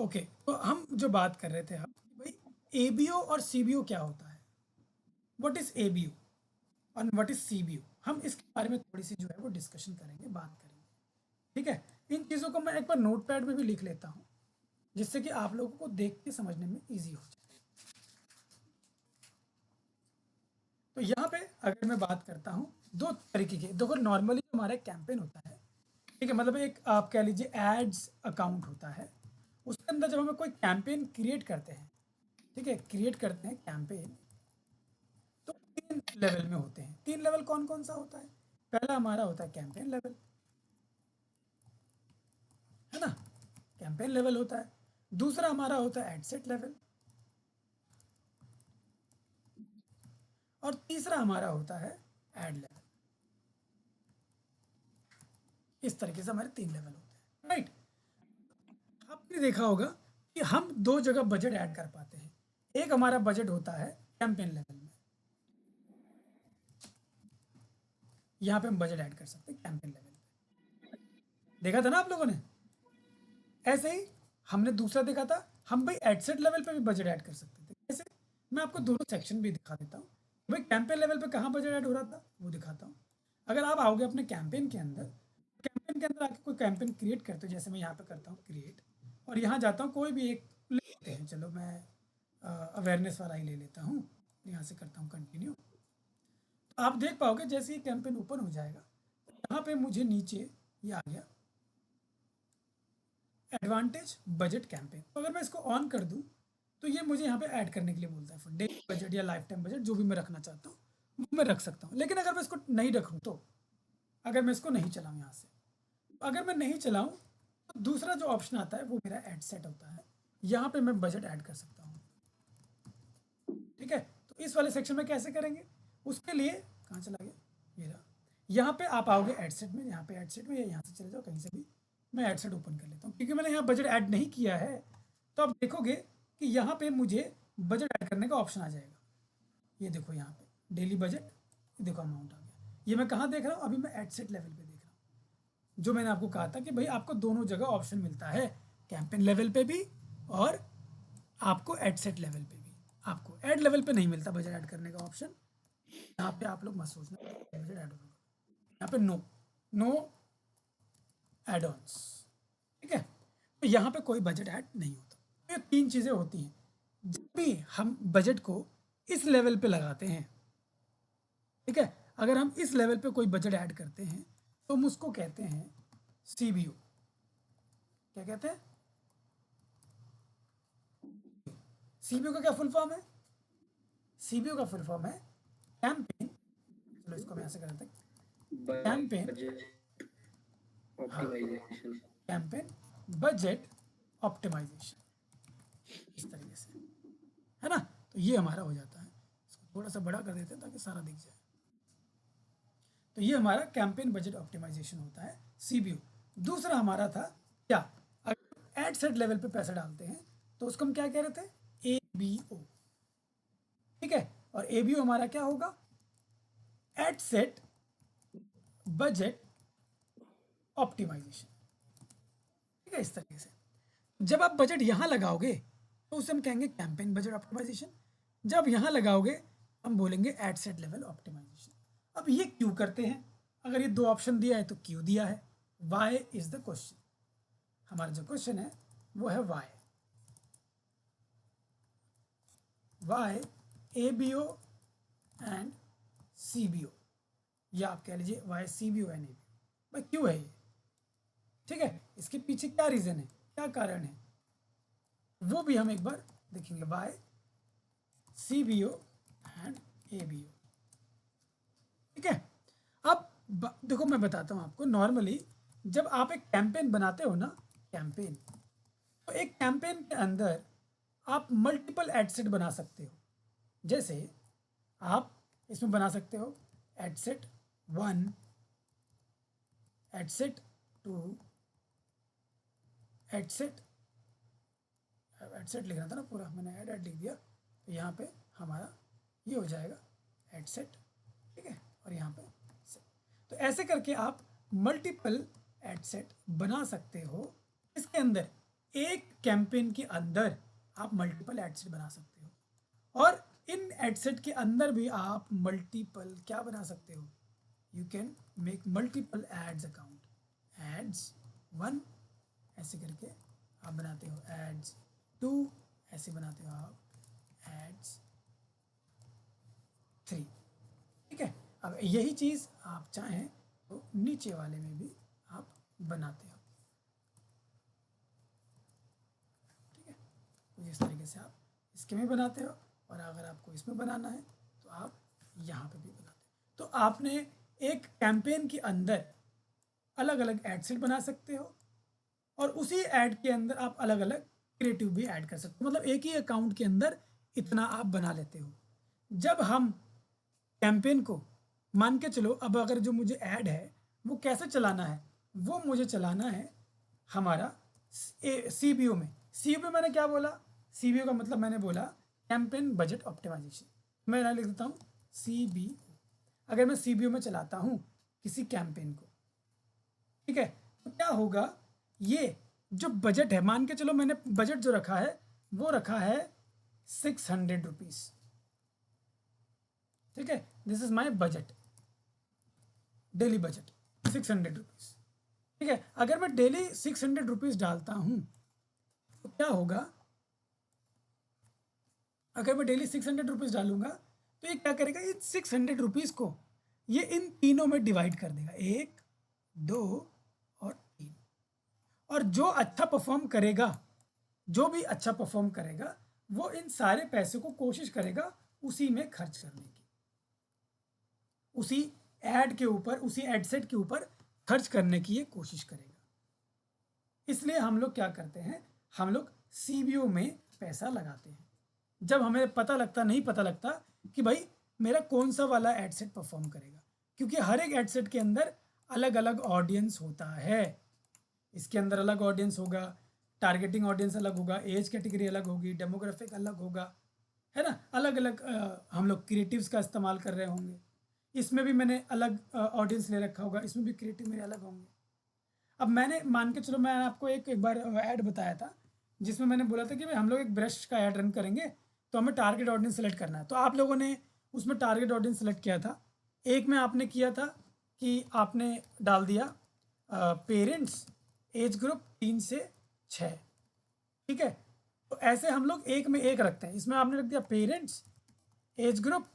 Okay, तो हम जो बात कर रहे थे हम भाई एबीओ और सीबीओ क्या होता है, व्हाट इज एबीओ और व्हाट इज सीबीओ, हम इसके बारे में थोड़ी सी जो है वो डिस्कशन करेंगे, बात करेंगे। ठीक है, इन चीज़ों को मैं एक बार नोट पैड में भी लिख लेता हूँ जिससे कि आप लोगों को देख के समझने में ईजी हो जाए। तो यहाँ पे अगर मैं बात करता हूँ दो तरीके की, देखो नॉर्मली हमारा एक कैंपेन होता है, ठीक है, मतलब एक आप कह लीजिए एड्स अकाउंट होता है, उसके अंदर जब हमें कोई कैंपेन क्रिएट करते हैं, ठीक है, क्रिएट करते हैं कैंपेन, तो तीन लेवल में होते हैं। तीन लेवल कौन कौन सा होता है? पहला हमारा होता है कैंपेन लेवल, है ना, कैंपेन लेवल होता है। दूसरा हमारा होता है एडसेट लेवल, और तीसरा हमारा होता है एड लेवल। इस तरीके से हमारे तीन लेवल होते हैं, राइट। आपने देखा होगा कि हम दो जगह बजट ऐड कर पाते हैं। एक हमारा बजट होता है कैंपेन लेवल में, यहाँ पे हम बजट ऐड कर सकते हैं कैंपेन लेवल पे, देखा था ना आप लोगों ने। ऐसे ही हमने दूसरा देखा था, हम भाई एडसेट लेवल पे भी बजट ऐड कर सकते थे। कैसे? मैं आपको दोनों सेक्शन भी दिखा देता हूँ। भाई कैंपेन लेवल पे कहाँ बजट ऐड हो रहा था वो दिखाता हूँ। अगर आप आओगे अपने कैंपेन के अंदर, कैंपेन के अंदर आके कोई कैंपेन क्रिएट करते हो, जैसे मैं यहाँ पे करता हूँ क्रिएट, और यहाँ जाता हूँ, कोई भी एक ले लेते हैं, चलो मैं अवेयरनेस वाला ही ले लेता हूँ, यहाँ से करता हूँ कंटिन्यू। तो आप देख पाओगे जैसे ही कैंपेन ओपन हो जाएगा, तो यहाँ पे मुझे नीचे ये आ गया एडवांटेज बजट कैंपेन। तो अगर मैं इसको ऑन कर दूं तो ये मुझे यहाँ पे ऐड करने के लिए बोलता है, फिर डेली बजट या लाइफ टाइम बजट जो भी मैं रखना चाहता हूँ वो मैं रख सकता हूँ। लेकिन अगर मैं इसको नहीं रखूँ तो, अगर मैं इसको नहीं चलाऊँ यहाँ से, अगर मैं नहीं चलाऊँ तो दूसरा जो ऑप्शन आता है वो मेरा एड सेट होता है, यहाँ पे मैं बजट ऐड कर सकता हूँ। ठीक है, तो इस वाले सेक्शन में कैसे करेंगे, उसके लिए कहाँ चला गया, ये रहा। यहाँ पे आप आओगे एडसेट में, यहाँ पे एडसेट में, या यहाँ से चले जाओ कहीं से भी, मैं एडसेट ओपन कर लेता हूँ क्योंकि मैंने यहाँ बजट ऐड नहीं किया है। तो आप देखोगे कि यहाँ पे मुझे बजट ऐड करने का ऑप्शन आ जाएगा। ये देखो यहाँ पे डेली बजट, ये देखो अमाउंट आ गया। ये मैं कहाँ देख रहा हूँ, अभी मैं एडसेट लेवल पे देख रहा हूँ, जो मैंने आपको कहा था कि भाई आपको दोनों जगह ऑप्शन मिलता है, कैंपेन लेवल पे भी और आपको एडसेट लेवल पे भी। आपको एड लेवल पे नहीं मिलता बजट ऐड करने का ऑप्शन, यहाँ पे आप लोग मत सोचना बजट ऐड होगा, यहाँ पे नो, नो एड ऑन्स। ठीक है, तो यहाँ पे कोई बजट ऐड नहीं होता। तो ये तीन चीज़ें होती हैं जब भी हम बजट को इस लेवल पे लगाते हैं। ठीक है, अगर हम इस लेवल पे कोई बजट ऐड करते हैं तो हम उसको कहते हैं सीबीओ। क्या कहते हैं? सीबीओ का क्या फुल फॉर्म है? सीबीओ का फुल फॉर्म है कैंपेन, चलो इसको हम ऐसे कर देते हैं, कैंपेन, हाँ, ऑप्टिमाइजेशन। कैंपेन बजट ऑप्टिमाइजेशन, इस तरीके से, है ना। तो ये हमारा हो जाता है, इसको थोड़ा सा बड़ा कर देते हैं ताकि सारा दिख जाए। तो ये हमारा कैंपेन बजट ऑप्टिमाइजेशन होता है, सीबीओ। दूसरा हमारा था क्या, अगर एड सेट लेवल पे पैसा डालते हैं तो उसको हम क्या कह रहे थे, एबीओ। ठीक है, और एबीओ हमारा क्या होगा, एड सेट बजट ऑप्टिमाइजेशन। ठीक है, इस तरीके से जब आप बजट यहाँ लगाओगे तो उसे हम कहेंगे कैंपेन बजट ऑप्टिमाइजेशन, जब यहाँ लगाओगे हम बोलेंगे एड सेट लेवल ऑप्टिमाइजेशन। अब ये क्यों करते हैं, अगर ये दो ऑप्शन दिया है तो क्यों दिया है, वाई इज द क्वेश्चन। हमारा जो क्वेश्चन है वो है why, why A B O and C B O, या आप कह लीजिए why C B O and A B O, भाई क्यों है ये। ठीक है, इसके पीछे क्या रीज़न है, क्या कारण है, वो भी हम एक बार देखेंगे, why C B O and A B O. ठीक है, अब देखो मैं बताता हूँ आपको, नॉर्मली जब आप एक कैंपेन बनाते हो ना, कैंपेन, तो एक कैंपेन के अंदर आप मल्टीपल एडसेट बना सकते हो। जैसे आप इसमें बना सकते हो एडसेट 1, एडसेट 2, एडसेट, एडसेट लिखना था ना पूरा, मैंने एड लिख दिया, तो यहाँ पे हमारा ये हो जाएगा एडसेट। ठीक है, और यहाँ पे set। तो ऐसे करके आप मल्टीपल एडसेट बना सकते हो इसके अंदर, एक कैंपेन के अंदर आप मल्टीपल एड सेट बना सकते हो, और इन एड सेट के अंदर भी आप मल्टीपल क्या बना सकते हो, you can make multiple ads account, ads 1 ऐसे करके आप बनाते हो, एड्स 2 ऐसे बनाते हो आप, एड्स 3, ठीक है। अब यही चीज़ आप चाहें तो नीचे वाले में भी आप बनाते हो, ठीक है। तो इस तरीके से आप इसके में बनाते हो, और अगर आपको इसमें बनाना है तो आप यहाँ पे भी बनाते हो। तो आपने एक कैंपेन के अंदर अलग अलग एड सेट बना सकते हो, और उसी ऐड के अंदर आप अलग अलग क्रिएटिव भी ऐड कर सकते हो, मतलब एक ही अकाउंट के अंदर इतना आप बना लेते हो। जब हम कैंपेन को, मान के चलो अब अगर जो मुझे ऐड है वो कैसे चलाना है, वो मुझे चलाना है हमारा CBO में। CBO मैंने क्या बोला, CBO का मतलब मैंने बोला कैंपेन बजट ऑप्टिमाइजेशन। मैं यहाँ लिख देता हूँ CBO। अगर मैं CBO में चलाता हूँ किसी कैंपेन को, ठीक है, तो क्या होगा, ये जो बजट है, मान के चलो मैंने बजट जो रखा है वो रखा है 600 रुपीज, ठीक है, this is my budget, daily budget 600 rupees, ठीक है। अगर मैं डेली 600 रुपीज डालता हूं तो क्या होगा, अगर मैं डेली 600 रुपीज डालूंगा तो ये क्या करेगा, ये 600 रुपीज को ये इन तीनों में डिवाइड कर देगा, 1 2 और 3, और जो अच्छा परफॉर्म करेगा, जो भी अच्छा परफॉर्म करेगा वो इन सारे पैसे को कोशिश करेगा उसी में खर्च करने की, उसी एड के ऊपर, उसी एड सेट के ऊपर खर्च करने की ये कोशिश करेगा। इसलिए हम लोग क्या करते हैं, हम लोग CBO में पैसा लगाते हैं जब हमें पता लगता, नहीं पता लगता कि भाई मेरा कौन सा वाला एड सेट परफॉर्म करेगा, क्योंकि हर एक एड सेट के अंदर अलग अलग ऑडियंस होता है। इसके अंदर अलग ऑडियंस होगा, टारगेटिंग ऑडियंस अलग होगा, एज कैटेगरी अलग होगी, डेमोग्राफिक अलग होगा, है ना, अलग अलग हम लोग क्रिएटिव्स का इस्तेमाल कर रहे होंगे। इसमें भी मैंने अलग ऑडियंस ले रखा होगा, इसमें भी क्रिएटिव मेरे अलग होंगे। अब मैंने मान के चलो, मैंने आपको एक बार ऐड बताया था जिसमें मैंने बोला था कि भाई हम लोग एक ब्रश का ऐड रन करेंगे तो हमें टारगेट ऑडियंस सेलेक्ट करना है, तो आप लोगों ने उसमें टारगेट ऑडियंस सेलेक्ट किया था। एक में आपने किया था कि आपने डाल दिया पेरेंट्स, एज ग्रुप 3 से 6, ठीक है। तो ऐसे हम लोग एक में एक रखते हैं, इसमें आपने रख दिया पेरेंट्स, एज ग्रुप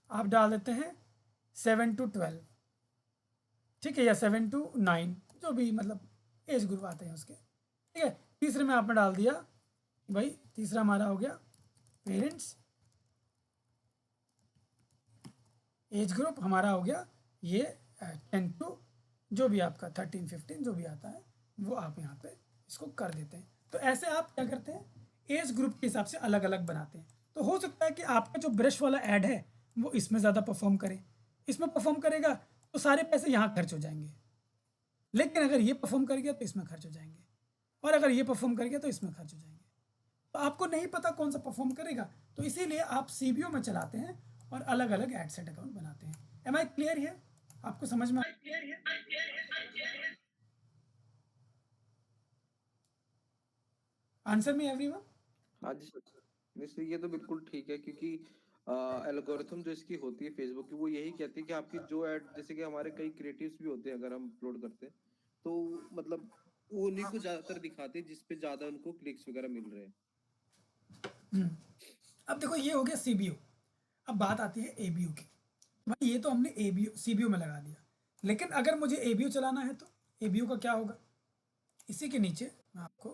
आप डाल देते हैं 7 to 12, ठीक है, या 7 to 9, जो भी मतलब एज ग्रुप आते हैं उसके, ठीक है। तीसरे में आपने डाल दिया, भाई तीसरा हमारा हो गया पेरेंट्स, एज ग्रुप हमारा हो गया ये 10 to, जो भी आपका 13 15 जो भी आता है वो आप यहाँ पे इसको कर देते हैं। तो ऐसे आप क्या करते हैं, एज ग्रुप के हिसाब से अलग अलग बनाते हैं। तो हो सकता है कि आपका जो ब्रश वाला ऐड है वो इसमें ज़्यादा परफॉर्म करे, इसमें परफॉर्म करेगा तो सारे पैसे यहाँ खर्च हो जाएंगे, लेकिन अगर ये परफॉर्म कर गया तो इसमें खर्च हो जाएंगे, और अगर ये परफॉर्म कर गया तो इसमें खर्च हो जाएंगे। तो आपको नहीं पता कौन सा परफॉर्म करेगा, तो इसीलिए आप CBO में चलाते हैं और अलग अलग एड सेट अकाउंट बनाते हैं। एम आई क्लियर है, आपको समझ में आंसर मी एवरीवन? हाँ जी सर, निश्चय ये तो बिल्कुल ठीक है, क्योंकि एल्गोरिथम जो इसकी होती है फेसबुक की, वो यही कहती है कि आपकी जो ऐड, जैसे कि हमारे कई क्रिएटिव्स भी होते हैं अगर हम अपलोड करते हैं, तो मतलब वो उन्हीं को ज्यादातर दिखाते हैं जिसपे ज्यादा उनको क्लिक्स वगैरह मिल रहे हैं। अब देखो ये हो गया CBO, अब बात आती है ABO की। भाई ये तो हमने ABO CBO में लगा दिया, लेकिन अगर मुझे ABO चलाना है तो ABO का क्या होगा, इसी के नीचे मैं आपको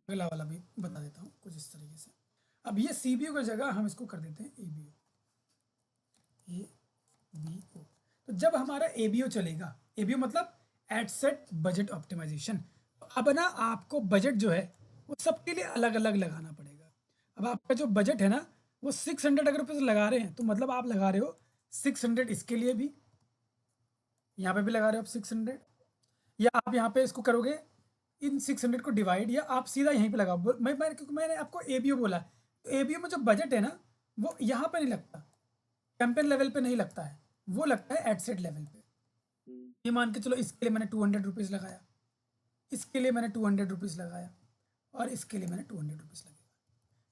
अगला वाला भी बता देता हूँ कुछ इस तरीके से। अब ये CBO की जगह हम इसको कर देते हैं ABO, ABO। तो जब हमारा ABO चलेगा, ABO मतलब एड सेट बजट ऑप्टिमाइजेशन, तो अब ना आपको बजट जो है वो सबके लिए अलग अलग लगाना पड़ेगा। अब आपका जो बजट है ना वो 600 अगर रुपये लगा रहे हैं तो मतलब आप लगा रहे हो 600 इसके लिए भी, यहाँ पे भी लगा रहे हो आप 600, या आप यहाँ पे इसको करोगे इन 600 को डिवाइड, या आप सीधा यहीं पे लगाओ। क्योंकि मैंने आपको ABO बोला है, तो ABO में जो बजट है ना वो यहाँ पे नहीं लगता, कैंपेन लेवल पे नहीं लगता है, वो लगता है एड सेट लेवल पे। ये मान के चलो इसके लिए मैंने 200 रुपीज़ लगाया, इसके लिए मैंने 200 रुपीज़ लगाया, और इसके लिए मैंने 200 रुपीज़ लगेगा।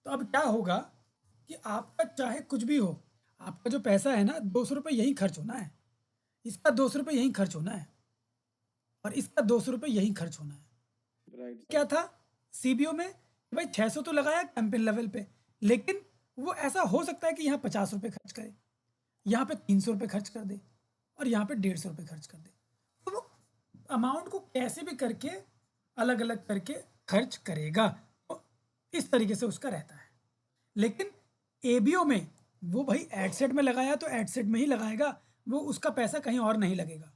तो अब क्या होगा कि आपका चाहे कुछ भी हो, आपका जो पैसा है ना 200 रुपये यहीं खर्च होना है, इसका 200 रुपये यहीं खर्च होना है, और इसका 200 रुपये यहीं खर्च होना है। राइट क्या सर। था सीबीओ में कि भाई 600 तो लगाया कैंपेन लेवल पे, लेकिन वो ऐसा हो सकता है कि यहाँ 50 रुपये खर्च करे, यहाँ पे 300 रुपये खर्च कर दे, और यहाँ पे 150 रुपये खर्च कर दे। तो वो अमाउंट को कैसे भी करके अलग अलग करके खर्च करेगा, तो इस तरीके से उसका रहता है। लेकिन एबीओ में वो भाई एडसेट में लगाया तो एडसेट में ही लगाएगा, वो उसका पैसा कहीं और नहीं लगेगा।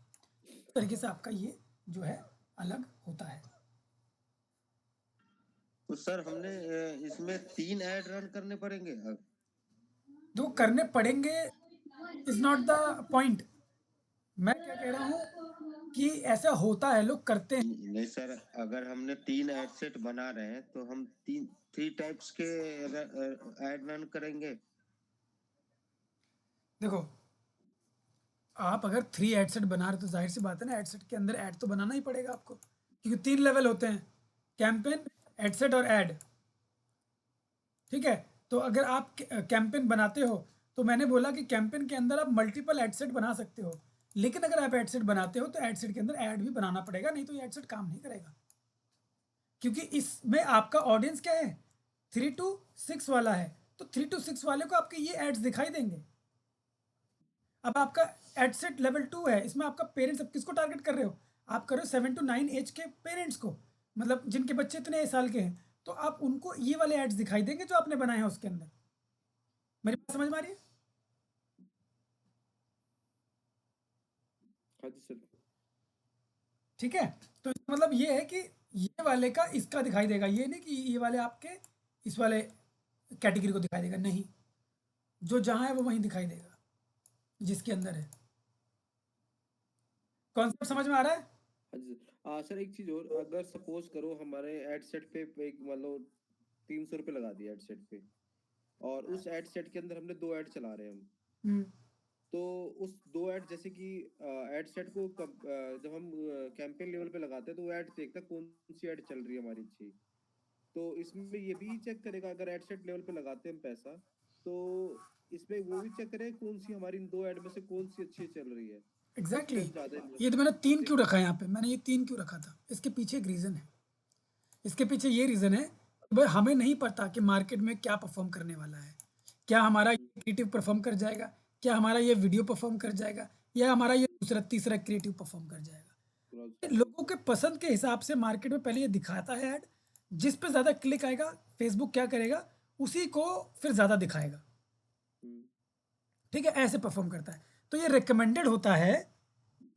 इस तरीके से आपका ये जो है अलग होता है। तो सर हमने इसमें 3 ऐड रन करने पड़ेंगे अब? जो करने पड़ेंगे इज नॉट द पॉइंट। मैं क्या कह रहा हूँ कि ऐसा होता है, लोग करते हैं। नहीं सर, अगर हमने 3 ऐड सेट बना रहे हैं तो हम 3 टाइप्स के ऐड रन करेंगे। देखो, आप अगर 3 एड सेट बना रहे तो जाहिर सी बात है ना, एड सेट के अंदर ऐड तो बनाना ही पड़ेगा आपको, क्योंकि 3 लेवल होते हैं, कैंपेन, एड सेट और ऐड। ठीक है, तो अगर आप कैंपेन बनाते हो तो मैंने बोला कि कैंपेन के अंदर आप मल्टीपल एड सेट बना सकते हो, लेकिन अगर आप एड सेट बनाते हो तो एड सेट के अंदर ऐड भी बनाना पड़ेगा, नहीं तो ये एड सेट काम नहीं करेगा। क्योंकि इसमें आपका ऑडियंस क्या है, 3 to 6 वाला है, तो 3 to 6 वाले को आपके ये एड्स दिखाई देंगे। अब आपका एड सेट लेवल 2 है, इसमें आपका पेरेंट्स, अब किसको टारगेट कर रहे हो, आप कर रहे हो 7 to 9 एज के पेरेंट्स को, मतलब जिनके बच्चे इतने साल के हैं, तो आप उनको ये वाले एड्स दिखाई देंगे जो आपने बनाए हैं उसके अंदर। मेरी बात समझ में आ रही है? हाँ जी सर। ठीक है, तो इसका मतलब ये है कि ये वाले का इसका दिखाई देगा, ये नहीं कि ये वाले आपके इस वाले कैटेगरी को दिखाई देगा, नहीं, जो जहां है वो वहीं दिखाई देगा जिसके अंदर है। कॉन्सेप्ट समझ में आ रहा है? हाँ जी सर। सर एक चीज और, अगर सपोज करो हमारे एड सेट पे एक मान लो 300 रुपये लगा दिया एड सेट पे, और उस एड सेट के अंदर हमने 2 ऐड चला रहे हैं हम, हम्म, तो उस 2 ऐड जैसे कि एड सेट को जब हम कैंपेन लेवल पे लगाते हैं तो वो ऐड देखता है कौन सी ऐड चल रही है हमारी अच्छी, तो इसमें ये भी चेक करेगा अगर एड सेट लेवल पे लगाते हैं हम पैसा, तो इसमें वो भी चेक करेगा कौन सी हमारी इन 2 ऐड में से कौन सी अच्छी चल रही है, उस पे एग्जैक्टली हम ज्यादा ये तो इन्वेस्ट मैंने 3 से। क्यों रखा है यहाँ पे, मैंने ये 3 क्यों रखा था, इसके पीछे एक रीज़न है। इसके पीछे ये रीज़न है कि भाई हमें नहीं पता कि मार्केट में क्या परफॉर्म करने वाला है, क्या हमारा क्रिएटिव परफॉर्म कर जाएगा, क्या हमारा ये वीडियो परफॉर्म कर जाएगा, या हमारा ये दूसरा तीसरा क्रिएटिव परफॉर्म कर जाएगा। लोगों के पसंद के हिसाब से मार्केट में पहले ये दिखाता है ऐड, जिस पे ज़्यादा क्लिक आएगा फेसबुक क्या करेगा, उसी को फिर ज़्यादा दिखाएगा। ठीक है, ऐसे परफॉर्म करता है, तो ये रिकमेंडेड होता है,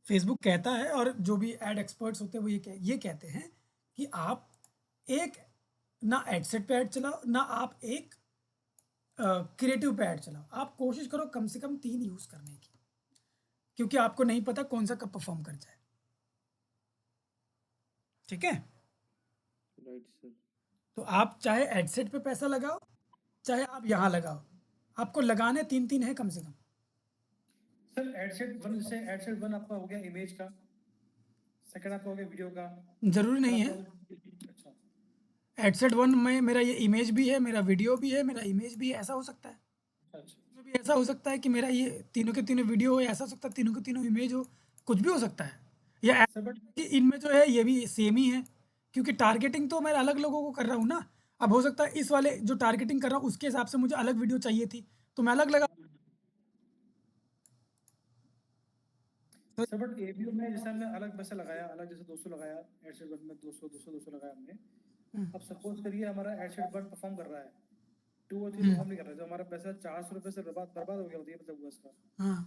फेसबुक कहता है, और जो भी एड एक्सपर्ट्स होते हैं वो ये कहते हैं कि आप एक ना एड सेट पे ऐड चलाओ, ना आप एक क्रिएटिव पे ऐड चलाओ, आप कोशिश करो कम से कम 3 यूज़ करने की, क्योंकि आपको नहीं पता कौन सा कब परफॉर्म कर जाए। ठीक है, राइट सर। तो आप चाहे एड सेट पे पैसा लगाओ, चाहे आप यहाँ लगाओ, आपको लगाने 3 है कम से कम। सर एडसेट 1 जैसे एडसेट 1 आपका हो गया इमेज का, सेकंड आपका हो गया वीडियो का, ज़रूरी नहीं है, अच्छा एडसेट 1 में मेरा ये इमेज भी है, मेरा वीडियो भी है, मेरा इमेज भी है, ऐसा हो सकता है। अच्छा इसमें भी ऐसा हो सकता है कि मेरा ये तीनों के तीनों वीडियो हो, ऐसा हो सकता है तीनों के तीनों इमेज हो, कुछ भी हो सकता है। या ऐसा सर बट कि इनमें जो है ये भी सेम ही है, क्योंकि टारगेटिंग तो मैं अलग लोगों को कर रहा हूँ ना। अब हो सकता है इस वाले जो टारगेटिंग कर रहा हूँ उसके हिसाब से मुझे अलग वीडियो चाहिए थी, तो मैं अलग लगा। तो सर बट एबीओ में जैसे हमने अलग पैसा लगाया, अलग जैसे 200 लगाया एडसेट 1 में, 200 लगाया हमने। अब सपोज करिए हमारा एडसेट 1 परफॉर्म कर रहा है, 2 और 3 परफॉर्म नहीं कर रहा है, जो हमारा पैसा 400 रुपये से बर्बाद हो गया, बताइए मतलब हुआ इसका, हाँ,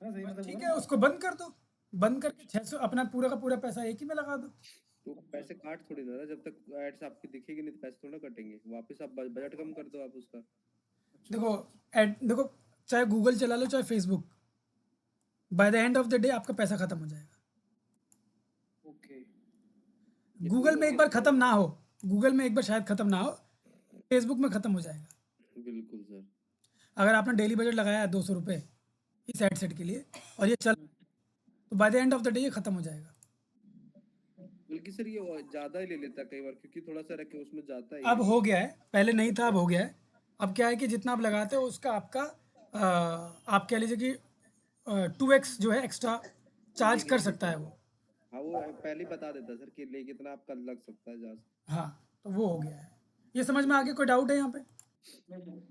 है ना? सही बस मतलब हुआ ठीक ना है, इसका? उसको बंद कर दो, बंद करके 600 अपना पूरा का पूरा पैसा एक ही में लगा दो। तो पैसे काट थोड़ी ना रहा, जब तक एड्स आपकी दिखेगी नहीं तो पैसे थोड़ा कटेंगे वापस, आप बजट कम कर दो आप उसका। देखो देखो, चाहे गूगल चला लो चाहे Facebook, by the end of the day आपका पैसा खत्म हो जाएगा। ओके ये तो गूगल में एक वही बार है खत्म ना हो, गूगल में एक बार शायद खत्म ना हो, फेसबुक में खत्म हो जाएगा। बिल्कुल सर। अगर आपने डेली बजट लगाया है 200 रुपये इस एड सेट के लिए और ये चल, तो by the end of the day ये खत्म हो जाएगा। बल्कि सर ये ज्यादा ही ले लेता है कई बार, क्योंकि थोड़ा सा रखे उसमें जाता है अब ये। हो गया है, पहले नहीं था, अब हो गया है। अब क्या है कि जितना आप लगाते हो उसका आपका आप कह लीजिए कि 2x जो है एक्स्ट्रा चार्ज कर सकता है वो। हाँ वो पहले ही बता देता है सर कि ले कितना आपका लग सकता है जहाज। हाँ, तो वो हो गया है। ये समझ में आ गया? कोई डाउट है यहाँ पे? नहीं,